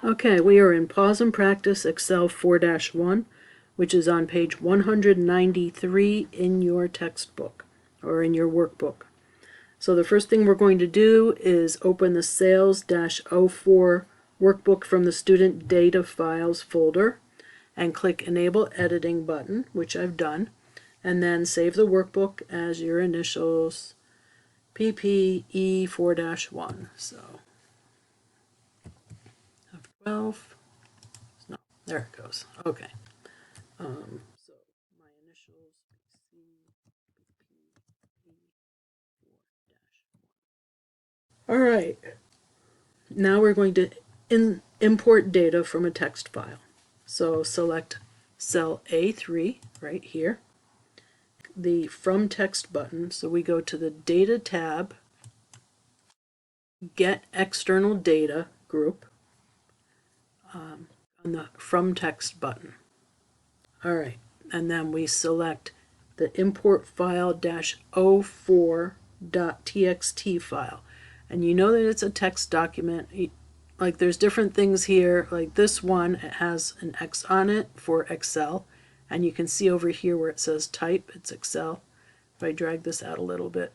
Okay, we are in Pause and Practice Excel 4-1, which is on page 193 in your textbook or in your workbook. So the first thing we're going to do is open the Sales-04 workbook from the Student Data Files folder and click Enable Editing button, which I've done, and then save the workbook as your initials PPE 4-1. So F12. No, there it goes. Okay. So my initials CPE4-1. All right. Now we're going to import data from a text file. So select cell A3 right here, the From Text button. So we go to the Data tab, Get External Data group on the From Text button. All right, and then we select the import file -04.txt file. And you know that it's a text document. Like there's different things here, like this one, it has an X on it for Excel. And you can see over here where it says type, it's Excel. If I drag this out a little bit,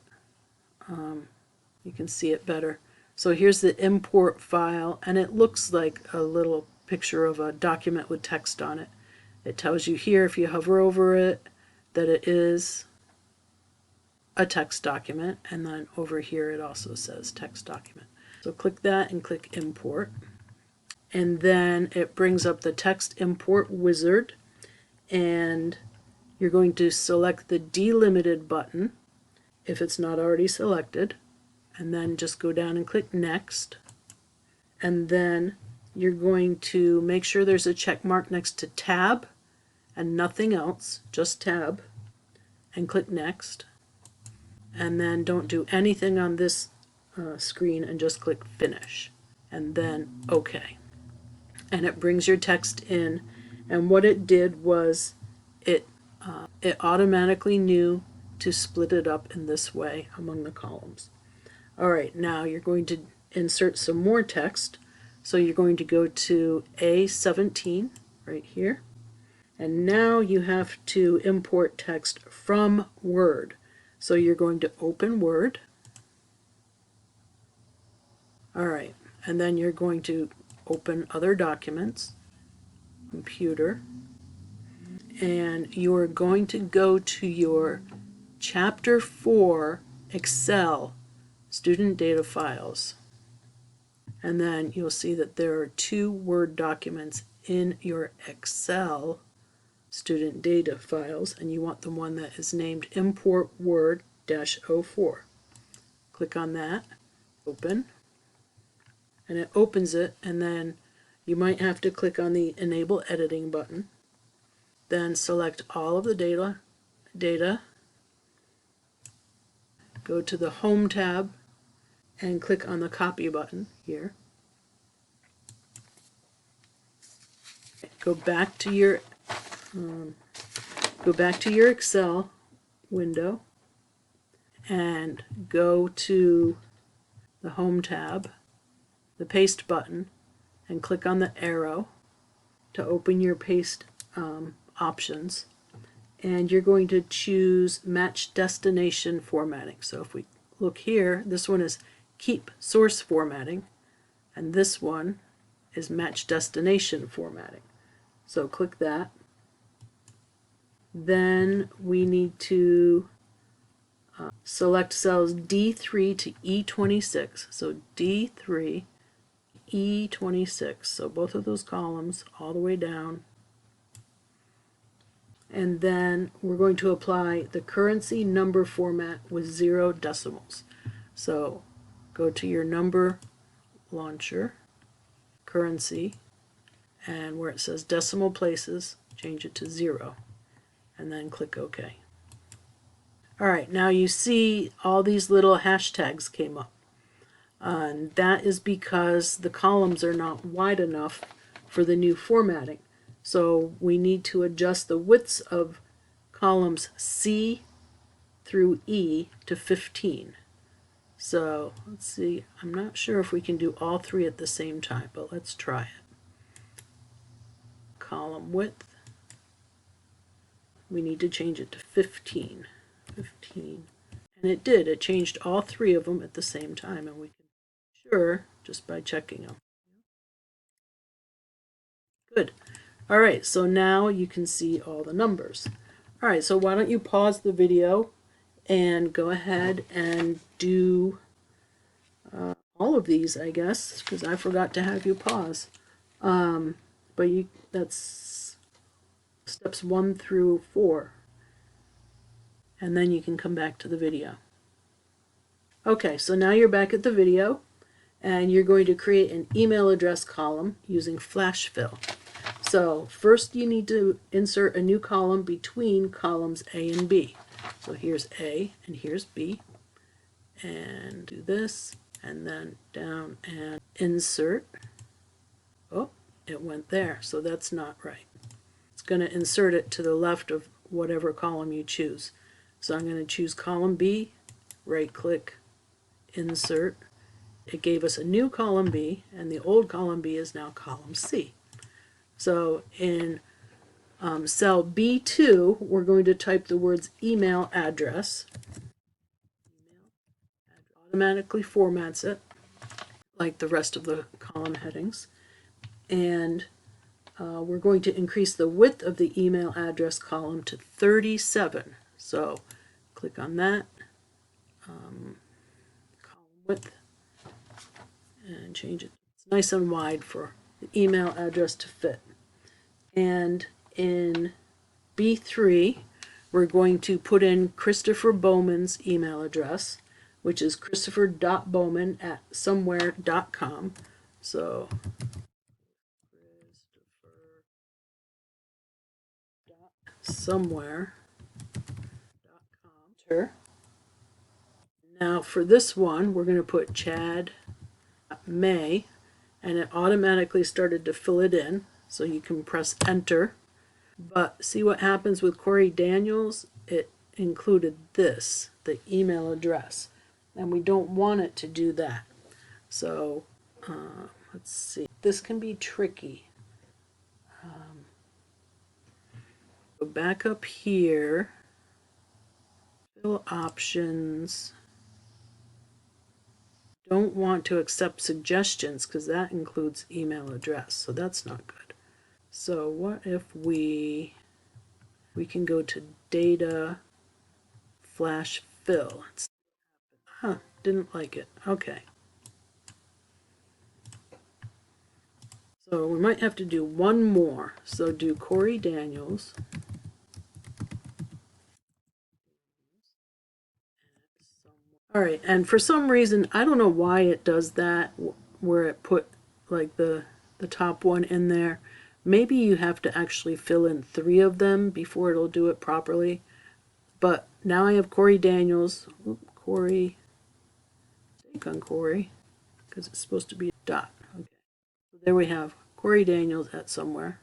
you can see it better. So here's the import file, and it looks like a little picture of a document with text on it. It tells you here, if you hover over it, that it is a text document, and then over here it also says text document. So click that and click import, and then it brings up the text import wizard, and you're going to select the delimited button if it's not already selected, and then just go down and click next, and then you're going to make sure there's a check mark next to tab and nothing else, just tab, and click next, and then don't do anything on this screen and just click finish, and then OK. And it brings your text in, and what it did was it automatically knew to split it up in this way among the columns. All right, now you're going to insert some more text. So you're going to go to A17 right here, and now you have to import text from Word. So you're going to open Word. All right, and then you're going to open Other Documents, Computer, and you're going to go to your Chapter 4 Excel Student Data Files. And then you'll see that there are 2 Word documents in your Excel student data files, and you want the one that is named Import Word-04. Click on that, open, and it opens it, and then you might have to click on the Enable Editing button, then select all of the data, go to the Home tab, and click on the Copy button here. Go back to your Excel window and go to the Home tab, the Paste button, and click on the arrow to open your paste options. And you're going to choose Match Destination Formatting. So if we look here, this one is Keep Source Formatting, and this one is Match Destination Formatting. So click that. Then we need to select cells D3 to E26. So D3, E26. So both of those columns all the way down. And then we're going to apply the currency number format with 0 decimals. So go to your number launcher, currency, and where it says decimal places, change it to 0, and then click OK. All right, now you see all these little hashtags came up. And that is because the columns are not wide enough for the new formatting. So we need to adjust the widths of columns C through E to 15. So let's see, I'm not sure if we can do all 3 at the same time, but let's try it. column width, we need to change it to 15. 15. And it did. It changed all three of them at the same time, and we can be sure just by checking them. Good. All right, so now you can see all the numbers. All right, so why don't you pause the video and go ahead and do all of these, I guess, because I forgot to have you pause. But that's steps 1 through 4. And then you can come back to the video. Okay, so now you're back at the video, and you're going to create an email address column using flash fill. So first you need to insert a new column between columns A and B. So here's A and here's B. And do this, and then down and insert. Oh, it went there, so that's not right. It's going to insert it to the left of whatever column you choose. So I'm going to choose column B, right click, insert. It gave us a new column B, and the old column B is now column C. So in cell B2, we're going to type the words email address. Automatically formats it like the rest of the column headings. And we're going to increase the width of the email address column to 37. So click on that, column width, and change it. It's nice and wide for the email address to fit. And in B3, we're going to put in Christopher Bowman's email address, which is christopher.bowman@somewhere.com. So somewhere.com. Now for this one, we're going to put Chad May, and it automatically started to fill it in, so you can press enter. But see what happens with Corey Daniels? It included this, the email address, and we don't want it to do that. So let's see, this can be tricky. Go back up here, fill options. Don't want to accept suggestions because that includes email address, so that's not good. So what if we can go to data flash fill. Didn't like it. Okay. So we might have to do one more. So do Corey Daniels. All right, and for some reason, I don't know why it does that, where it put like the top one in there. Maybe you have to actually fill in 3 of them before it'll do it properly. But now I have Corey Daniels. Corey, take on Corey, because it's supposed to be a dot. Okay, so there we have Corey Daniels at somewhere.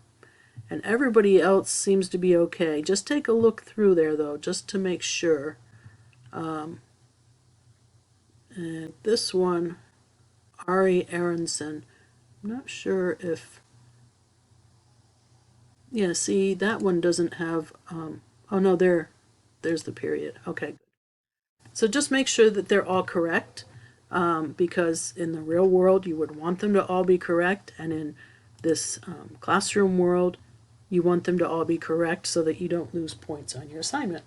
And everybody else seems to be okay. Just take a look through there, though, just to make sure. And this one, Ari Aronson, I'm not sure if... Yeah, see, that one doesn't have... oh, no, there's the period. Okay. So just make sure that they're all correct, because in the real world, you would want them to all be correct, and in this classroom world, you want them to all be correct so that you don't lose points on your assignment.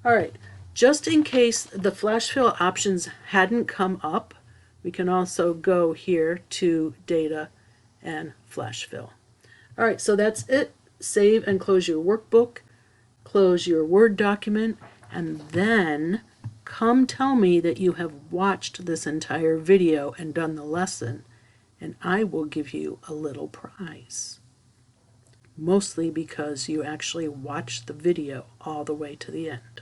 All right, just in case the flash fill options hadn't come up, we can also go here to data and flash fill. All right, so that's it. Save and close your workbook, close your Word document, and then come tell me that you have watched this entire video and done the lesson, and I will give you a little prize. Mostly because you actually watched the video all the way to the end.